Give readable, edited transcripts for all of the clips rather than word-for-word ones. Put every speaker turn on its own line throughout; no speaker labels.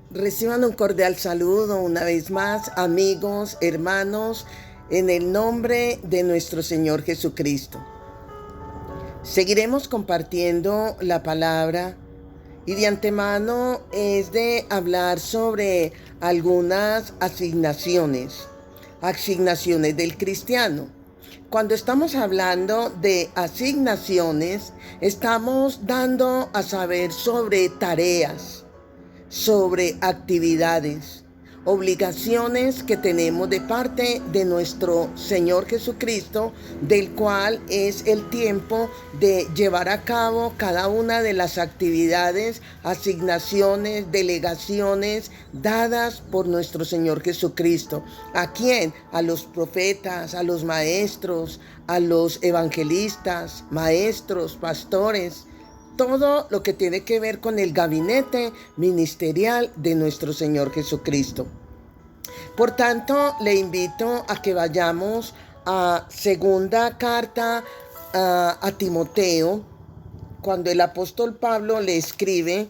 Reciban un cordial saludo una vez más, amigos, hermanos, en el nombre de nuestro Señor Jesucristo. Seguiremos compartiendo la palabra y de antemano es de hablar sobre algunas asignaciones del cristiano. Cuando estamos hablando de asignaciones, estamos dando a saber sobre tareas, sobre actividades, obligaciones que tenemos de parte de nuestro Señor Jesucristo, del cual es el tiempo de llevar a cabo cada una de las actividades, asignaciones, delegaciones dadas por nuestro Señor Jesucristo. ¿A quién? A los profetas, a los maestros, a los evangelistas, maestros, pastores, todo lo que tiene que ver con el gabinete ministerial de nuestro Señor Jesucristo. Por tanto, le invito a que vayamos a segunda carta a Timoteo, cuando el apóstol Pablo le escribe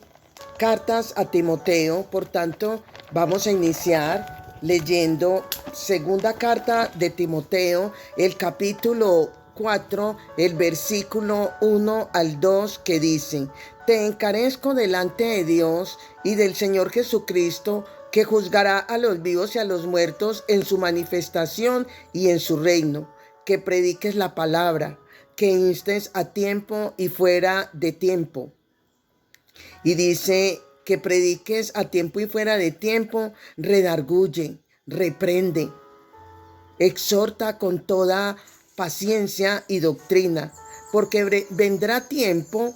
cartas a Timoteo. Por tanto, vamos a iniciar leyendo segunda carta de Timoteo, el capítulo 4, el versículo 1 al 2, que dicen: Te encarezco delante de Dios y del Señor Jesucristo, que juzgará a los vivos y a los muertos en su manifestación y en su reino, que prediques la palabra, que instes a tiempo y fuera de tiempo. Y dice que prediques a tiempo y fuera de tiempo, redarguye, reprende, exhorta con toda paciencia y doctrina, porque vendrá tiempo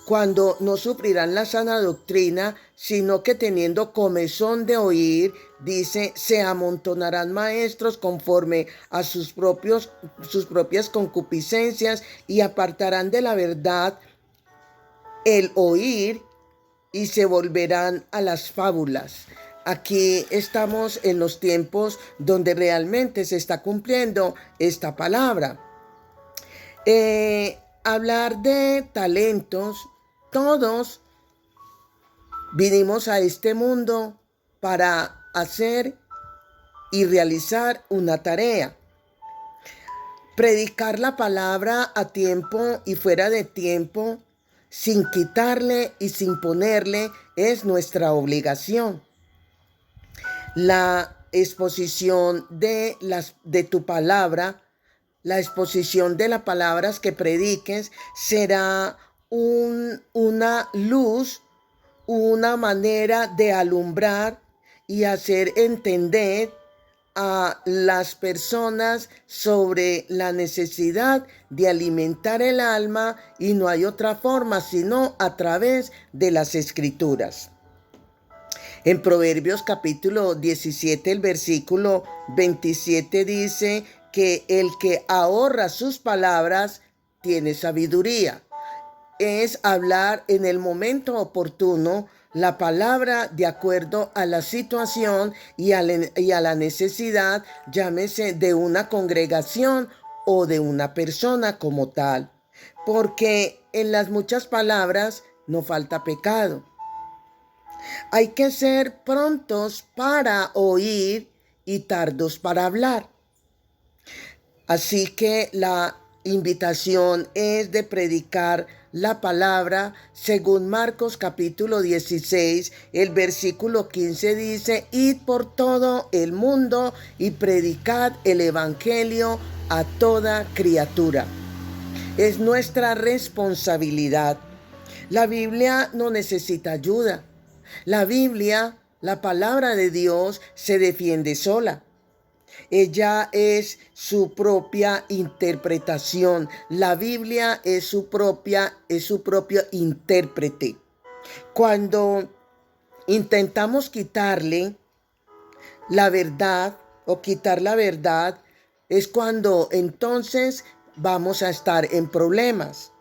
cuando no sufrirán la sana doctrina, sino que teniendo comezón de oír, dice, se amontonarán maestros conforme a sus propias concupiscencias, y apartarán de la verdad el oír y se volverán a las fábulas. Aquí estamos en los tiempos donde realmente se está cumpliendo esta palabra. Hablar de talentos, todos vinimos a este mundo para hacer y realizar una tarea. Predicar la palabra a tiempo y fuera de tiempo, sin quitarle y sin ponerle, es nuestra obligación. La exposición de tu palabra, la exposición de las palabras que prediques será una luz, una manera de alumbrar y hacer entender a las personas sobre la necesidad de alimentar el alma, y no hay otra forma sino a través de las Escrituras. En Proverbios capítulo 17, el versículo 27 dice que el que ahorra sus palabras tiene sabiduría. Es hablar en el momento oportuno la palabra de acuerdo a la situación y a la necesidad, llámese de una congregación o de una persona como tal. Porque en las muchas palabras no falta pecado. Hay que ser prontos para oír y tardos para hablar. Así que la invitación es de predicar la palabra. Según Marcos capítulo 16, el versículo 15 dice: Id por todo el mundo y predicad el evangelio a toda criatura. Es nuestra responsabilidad. La Biblia no necesita ayuda. La Biblia, la palabra de Dios, se defiende sola. Ella es su propia interpretación. La Biblia es su propio intérprete. Cuando intentamos quitarle la verdad o quitar la verdad, es cuando entonces vamos a estar en problemas.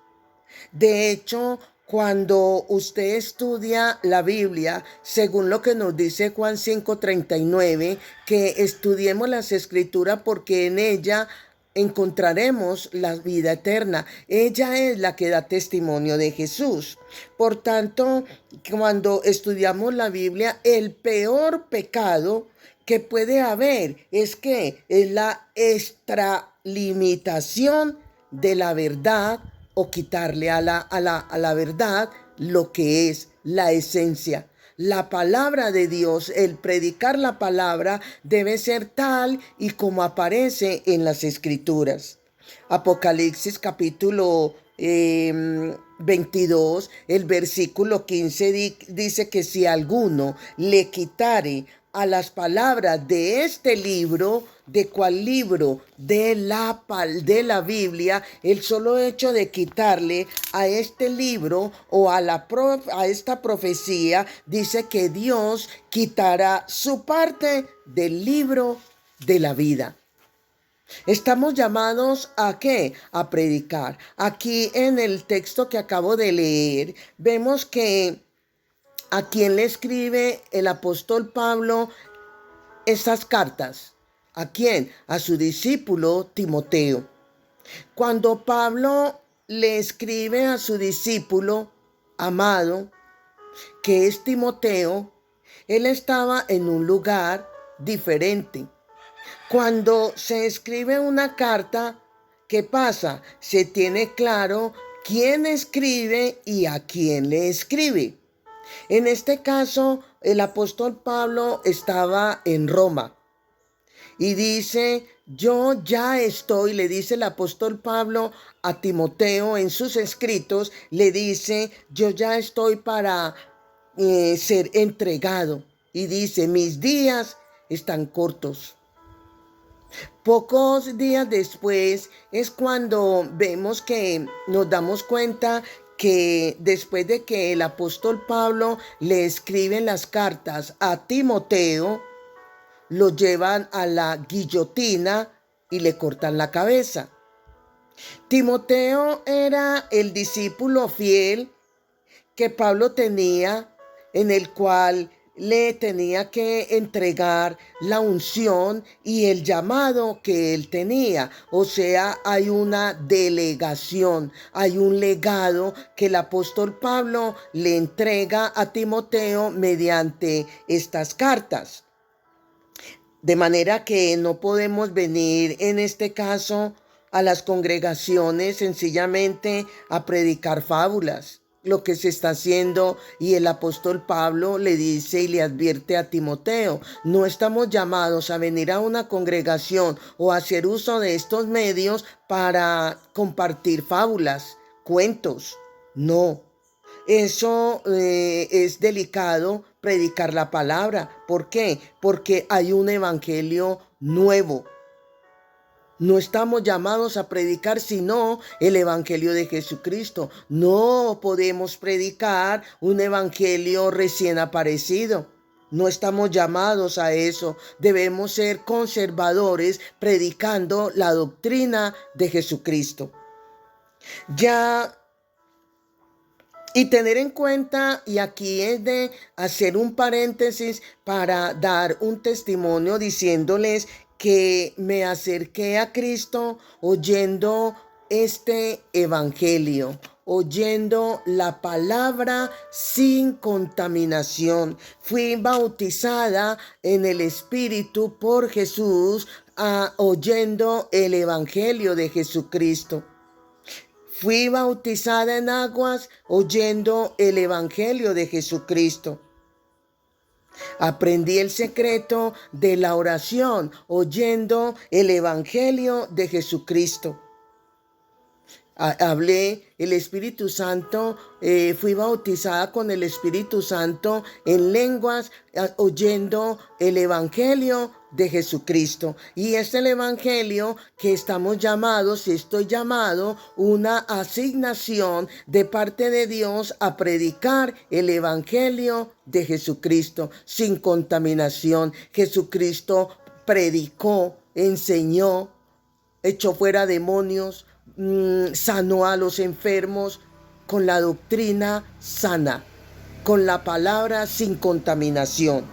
De hecho, cuando usted estudia la Biblia, según lo que nos dice Juan 5:39, que estudiemos las Escrituras porque en ella encontraremos la vida eterna. Ella es la que da testimonio de Jesús. Por tanto, cuando estudiamos la Biblia, el peor pecado que puede haber es la extralimitación de la verdad o quitarle a la verdad lo que es la esencia. La palabra de Dios, el predicar la palabra, debe ser tal y como aparece en las Escrituras. Apocalipsis capítulo 22, el versículo 15 dice que si alguno le quitare a las palabras de este libro, ¿de cuál libro? De la Biblia. El solo hecho de quitarle a este libro o a esta profecía dice que Dios quitará su parte del libro de la vida. Estamos llamados ¿a qué? A predicar. Aquí en el texto que acabo de leer, vemos que a quien le escribe el apóstol Pablo estas cartas. ¿A quién? A su discípulo Timoteo. Cuando Pablo le escribe a su discípulo amado, que es Timoteo, él estaba en un lugar diferente. Cuando se escribe una carta, ¿qué pasa? Se tiene claro quién escribe y a quién le escribe. En este caso, el apóstol Pablo estaba en Roma y dice, yo ya estoy, le dice el apóstol Pablo a Timoteo en sus escritos, le dice, yo ya estoy para ser entregado. Y dice, mis días están cortos. Pocos días después es cuando vemos que nos damos cuenta que después de que el apóstol Pablo le escribe las cartas a Timoteo, lo llevan a la guillotina y le cortan la cabeza. Timoteo era el discípulo fiel que Pablo tenía, en el cual le tenía que entregar la unción y el llamado que él tenía. O sea, hay una delegación, hay un legado que el apóstol Pablo le entrega a Timoteo mediante estas cartas. De manera que no podemos venir en este caso a las congregaciones sencillamente a predicar fábulas. Lo que se está haciendo, y el apóstol Pablo le dice y le advierte a Timoteo, no estamos llamados a venir a una congregación o a hacer uso de estos medios para compartir fábulas, cuentos. No, eso es delicado, predicar la palabra. ¿Por qué? Porque hay un evangelio nuevo. No estamos llamados a predicar sino el evangelio de Jesucristo. No podemos predicar un evangelio recién aparecido. No estamos llamados a eso. Debemos ser conservadores predicando la doctrina de Jesucristo. Y tener en cuenta, y aquí es de hacer un paréntesis para dar un testimonio diciéndoles que me acerqué a Cristo oyendo este evangelio, oyendo la palabra sin contaminación. Fui bautizada en el Espíritu por Jesús, oyendo el evangelio de Jesucristo. Fui bautizada en aguas oyendo el evangelio de Jesucristo. Aprendí el secreto de la oración oyendo el evangelio de Jesucristo. Hablé el Espíritu Santo, fui bautizada con el Espíritu Santo en lenguas, oyendo el Evangelio de Jesucristo. Y es el Evangelio que estamos llamados, y estoy llamado, una asignación de parte de Dios a predicar el Evangelio de Jesucristo sin contaminación. Jesucristo predicó, enseñó, echó fuera demonios, sanó a los enfermos con la doctrina sana, con la palabra sin contaminación.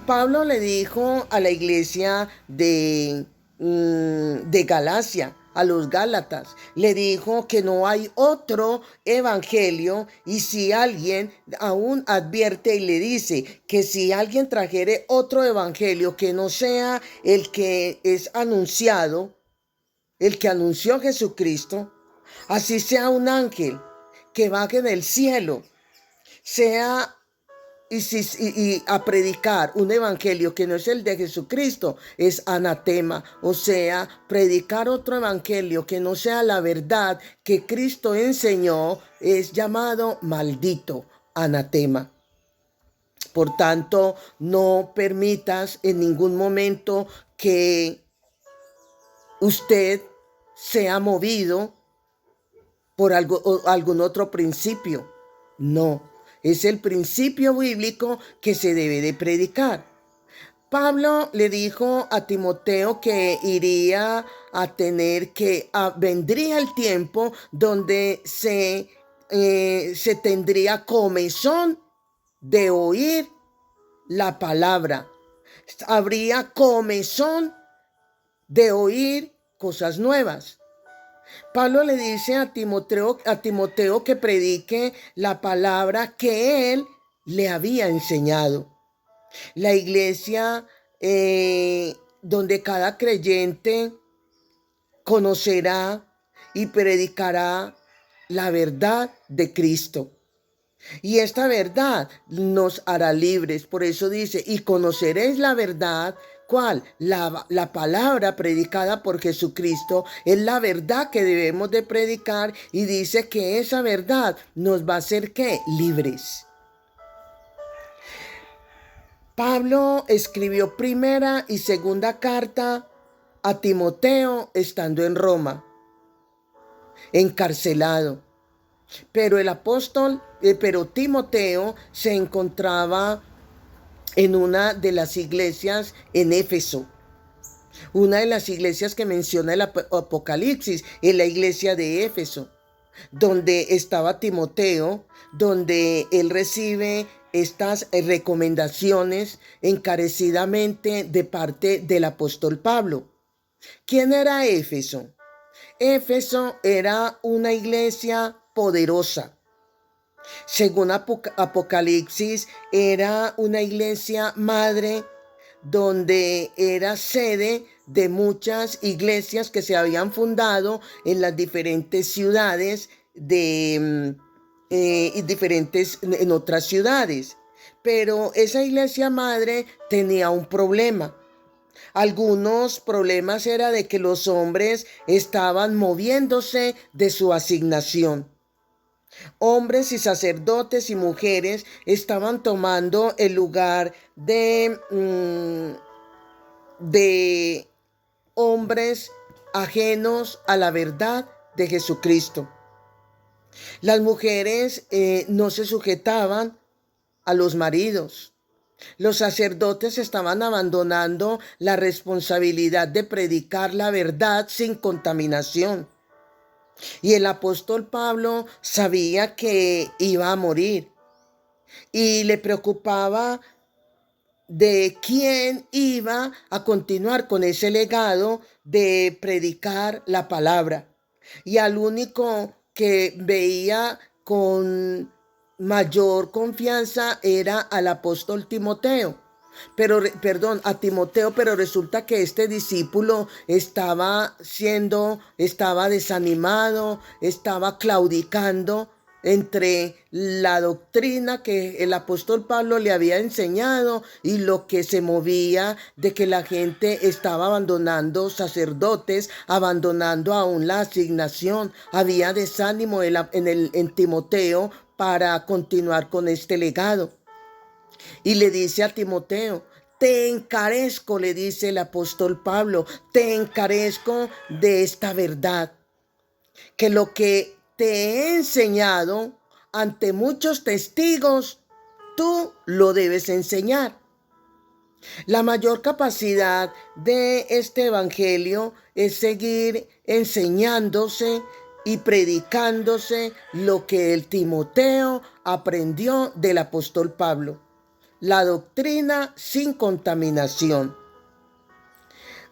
Pablo le dijo a la iglesia de de Galacia, a los Gálatas. Le dijo que no hay otro evangelio, y si alguien aún advierte y le dice que si alguien trajere otro evangelio que no sea el que es anunciado, el que anunció Jesucristo, así sea un ángel que baje del cielo, sea y a predicar un evangelio que no es el de Jesucristo, es anatema. O sea, predicar otro evangelio que no sea la verdad que Cristo enseñó es llamado maldito, anatema. Por tanto, no permitas en ningún momento que usted sea movido por algún otro principio. No, es el principio bíblico que se debe de predicar. Pablo le dijo a Timoteo que iría a tener que, vendría el tiempo donde se tendría comezón de oír la palabra. Habría comezón de oír cosas nuevas. Pablo le dice a Timoteo que predique la palabra que él le había enseñado. La iglesia donde cada creyente conocerá y predicará la verdad de Cristo. Y esta verdad nos hará libres. Por eso dice, y conoceréis la verdad. ¿Cuál? La palabra predicada por Jesucristo es la verdad que debemos de predicar, y dice que esa verdad nos va a hacer ¿qué? Libres. Pablo escribió primera y segunda carta a Timoteo estando en Roma, encarcelado. Pero pero Timoteo se encontraba en una de las iglesias en Éfeso. Una de las iglesias que menciona el Apocalipsis es la iglesia de Éfeso, donde estaba Timoteo, donde él recibe estas recomendaciones encarecidamente de parte del apóstol Pablo. ¿Quién era Éfeso? Éfeso era una iglesia poderosa. Según Apocalipsis, era una iglesia madre donde era sede de muchas iglesias que se habían fundado en las diferentes ciudades en otras ciudades. Pero esa iglesia madre tenía un problema. Algunos problemas era de que los hombres estaban moviéndose de su asignación. Hombres y sacerdotes y mujeres estaban tomando el lugar de hombres ajenos a la verdad de Jesucristo. Las mujeres no se sujetaban a los maridos. Los sacerdotes estaban abandonando la responsabilidad de predicar la verdad sin contaminación. Y el apóstol Pablo sabía que iba a morir y le preocupaba de quién iba a continuar con ese legado de predicar la palabra. Y al único que veía con mayor confianza era al apóstol Timoteo. A Timoteo, pero resulta que este discípulo estaba desanimado, estaba claudicando entre la doctrina que el apóstol Pablo le había enseñado y lo que se movía de que la gente estaba abandonando sacerdotes, abandonando aún la asignación. Había desánimo en Timoteo para continuar con este legado. Y le dice a Timoteo, te encarezco, le dice el apóstol Pablo, te encarezco de esta verdad, que lo que te he enseñado ante muchos testigos, tú lo debes enseñar. La mayor capacidad de este evangelio es seguir enseñándose y predicándose lo que el Timoteo aprendió del apóstol Pablo. La doctrina sin contaminación.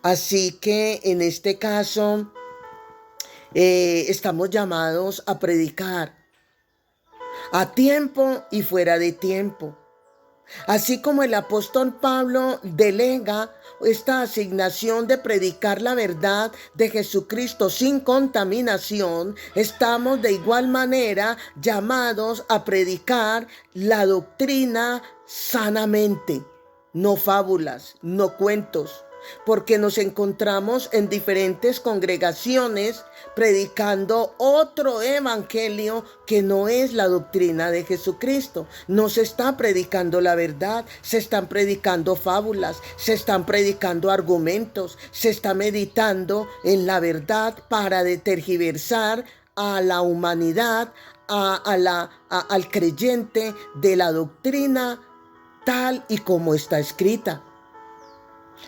Así que en este caso estamos llamados a predicar a tiempo y fuera de tiempo. Así como el apóstol Pablo delega esta asignación de predicar la verdad de Jesucristo sin contaminación, estamos de igual manera llamados a predicar la doctrina sanamente, no fábulas, no cuentos, porque nos encontramos en diferentes congregaciones predicando otro evangelio que no es la doctrina de Jesucristo. No se está predicando la verdad, se están predicando fábulas, se están predicando argumentos, se está meditando en la verdad para tergiversar a la humanidad, al creyente de la doctrina tal y como está escrita.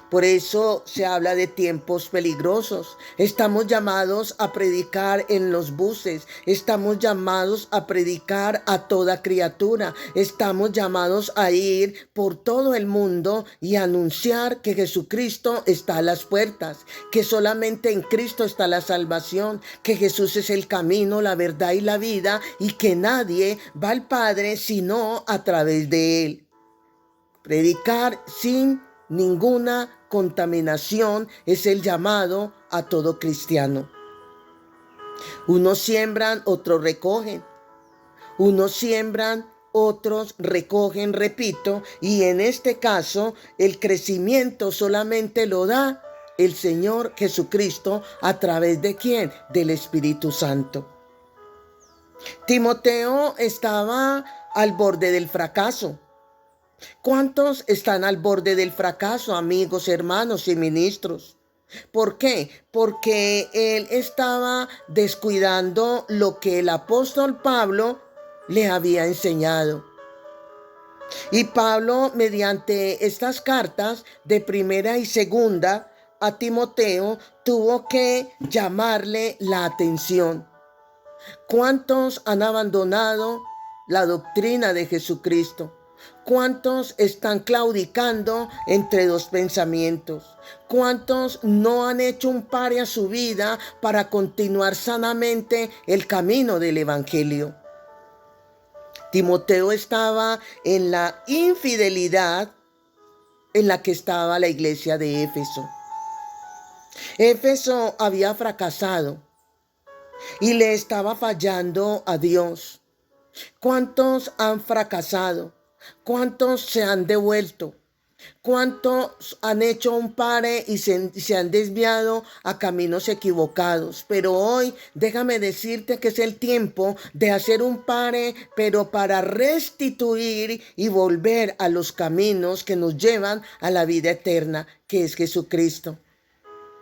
Por eso se habla de tiempos peligrosos. Estamos llamados a predicar en los buses. Estamos llamados a predicar a toda criatura. Estamos llamados a ir por todo el mundo y anunciar que Jesucristo está a las puertas, que solamente en Cristo está la salvación, que Jesús es el camino, la verdad y la vida, y que nadie va al Padre sino a través de Él. Predicar sin ninguna contaminación es el llamado a todo cristiano. Unos siembran, otros recogen. Unos siembran, otros recogen, repito, y en este caso el crecimiento solamente lo da el Señor Jesucristo. ¿A través de quién? Del Espíritu Santo. Timoteo estaba al borde del fracaso. ¿Cuántos están al borde del fracaso, amigos, hermanos y ministros? ¿Por qué? Porque él estaba descuidando lo que el apóstol Pablo le había enseñado. Y Pablo, mediante estas cartas de primera y segunda a Timoteo, tuvo que llamarle la atención. ¿Cuántos han abandonado la doctrina de Jesucristo? ¿Cuántos están claudicando entre dos pensamientos? ¿Cuántos no han hecho un pare a su vida para continuar sanamente el camino del Evangelio? Timoteo estaba en la infidelidad en la que estaba la iglesia de Éfeso. Éfeso había fracasado y le estaba fallando a Dios. ¿Cuántos han fracasado? ¿Cuántos se han devuelto? ¿Cuántos han hecho un pare y se han desviado a caminos equivocados? Pero hoy déjame decirte que es el tiempo de hacer un pare, pero para restituir y volver a los caminos que nos llevan a la vida eterna, que es Jesucristo.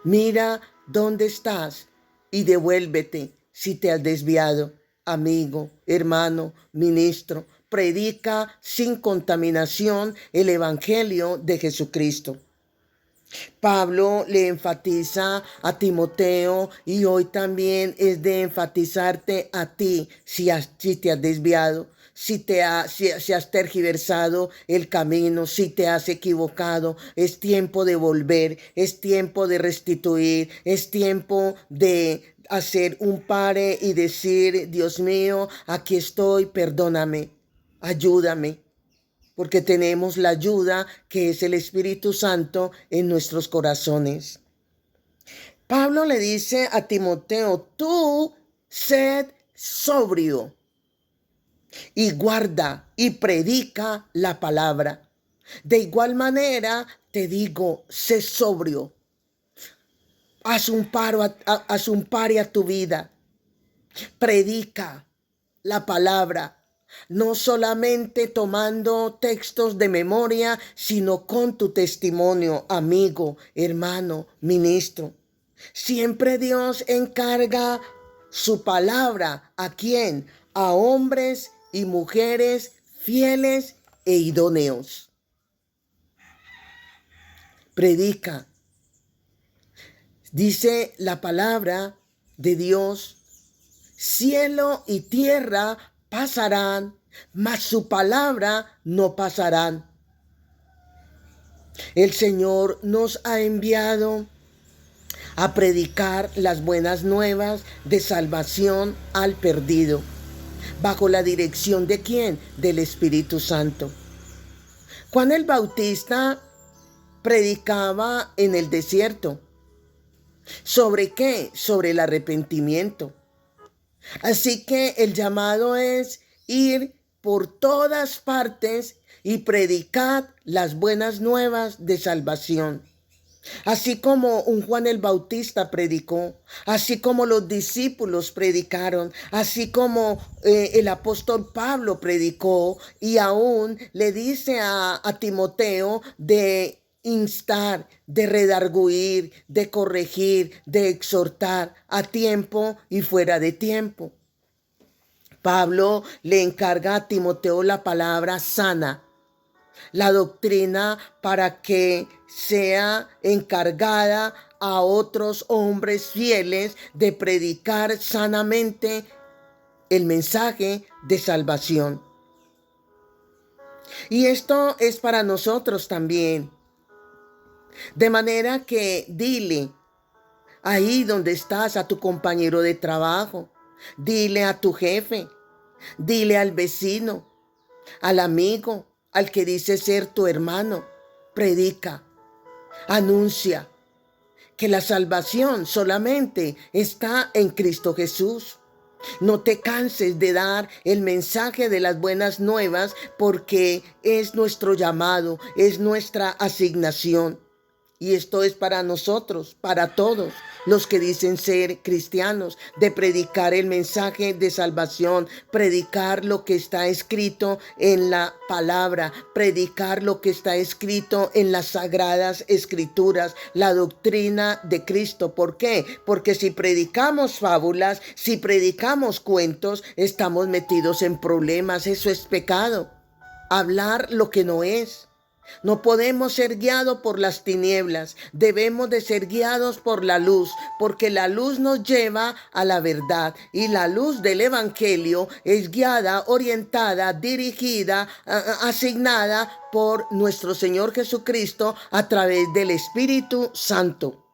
Mira dónde estás y devuélvete si te has desviado. Amigo, hermano, ministro, predica sin contaminación el Evangelio de Jesucristo. Pablo le enfatiza a Timoteo y hoy también es de enfatizarte a ti si te has desviado, si has tergiversado el camino, si te has equivocado. Es tiempo de volver, es tiempo de restituir, es tiempo de hacer un pare y decir: Dios mío, aquí estoy, perdóname, ayúdame. Porque tenemos la ayuda que es el Espíritu Santo en nuestros corazones. Pablo le dice a Timoteo: tú sed sobrio y guarda y predica la palabra. De igual manera te digo, sé sobrio. Haz un pare a tu vida. Predica la palabra. No solamente tomando textos de memoria, sino con tu testimonio, amigo, hermano, ministro. Siempre Dios encarga su palabra. ¿A quién? A hombres y mujeres fieles e idóneos. Predica. Dice la palabra de Dios: cielo y tierra pasarán, mas su palabra no pasarán. El Señor nos ha enviado a predicar las buenas nuevas de salvación al perdido. ¿Bajo la dirección de quién? Del Espíritu Santo. Juan el Bautista predicaba en el desierto. ¿Sobre qué? Sobre el arrepentimiento. Así que el llamado es ir por todas partes y predicad las buenas nuevas de salvación. Así como un Juan el Bautista predicó, así como los discípulos predicaron, así como el apóstol Pablo predicó, y aún le dice a Timoteo de instar, de redarguir, de corregir, de exhortar a tiempo y fuera de tiempo. Pablo le encarga a Timoteo la palabra sana, la doctrina, para que sea encargada a otros hombres fieles de predicar sanamente el mensaje de salvación. Y esto es para nosotros también. De manera que dile ahí donde estás a tu compañero de trabajo, dile a tu jefe, dile al vecino, al amigo, al que dice ser tu hermano, predica, anuncia que la salvación solamente está en Cristo Jesús. No te canses de dar el mensaje de las buenas nuevas, porque es nuestro llamado, es nuestra asignación. Y esto es para nosotros, para todos los que dicen ser cristianos, de predicar el mensaje de salvación, predicar lo que está escrito en la palabra, predicar lo que está escrito en las sagradas escrituras, la doctrina de Cristo. ¿Por qué? Porque si predicamos fábulas, si predicamos cuentos, estamos metidos en problemas. Eso es pecado. Hablar lo que no es. No podemos ser guiados por las tinieblas, debemos de ser guiados por la luz, porque la luz nos lleva a la verdad, y la luz del Evangelio es guiada, orientada, dirigida, asignada por nuestro Señor Jesucristo a través del Espíritu Santo.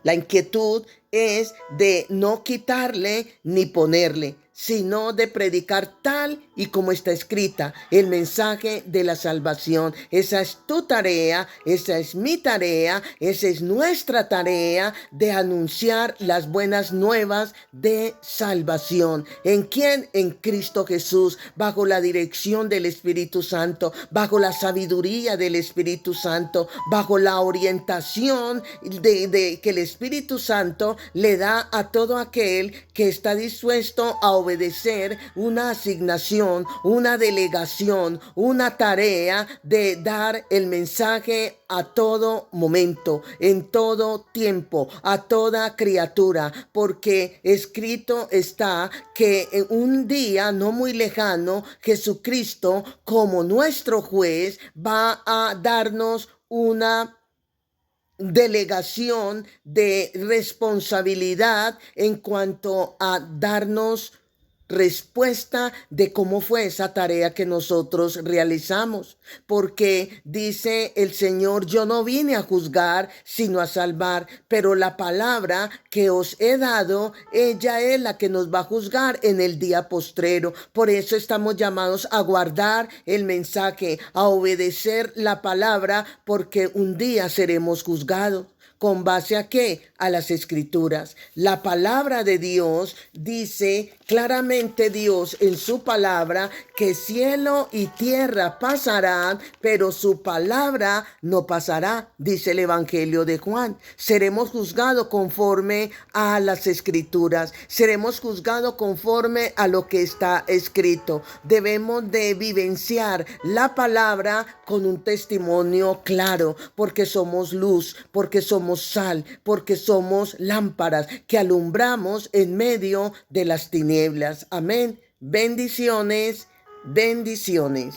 La inquietud es de no quitarle ni ponerle, sino de predicar tal y como está escrita, el mensaje de la salvación. Esa es tu tarea, esa es mi tarea, esa es nuestra tarea, de anunciar las buenas nuevas de salvación. ¿En quién? En Cristo Jesús, bajo la dirección del Espíritu Santo, bajo la sabiduría del Espíritu Santo, bajo la orientación que el Espíritu Santo le da a todo aquel que está dispuesto a obedecer una asignación, una delegación, una tarea de dar el mensaje a todo momento, en todo tiempo, a toda criatura, porque escrito está que en un día no muy lejano, Jesucristo, como nuestro juez, va a darnos una delegación de responsabilidad en cuanto a darnos respuesta de cómo fue esa tarea que nosotros realizamos, porque dice el Señor: yo no vine a juzgar sino a salvar, pero la palabra que os he dado, ella es la que nos va a juzgar en el día postrero. Por eso estamos llamados a guardar el mensaje, a obedecer la palabra, porque un día seremos juzgados. ¿Con base a qué? A las Escrituras. La palabra de Dios dice claramente, Dios en su palabra, que cielo y tierra pasarán, pero su palabra no pasará, dice el Evangelio de Juan. Seremos juzgados conforme a las Escrituras, seremos juzgados conforme a lo que está escrito. Debemos de vivenciar la palabra con un testimonio claro, porque somos luz, porque somos sal, porque somos lámparas que alumbramos en medio de las tinieblas. Amén. Bendiciones, bendiciones.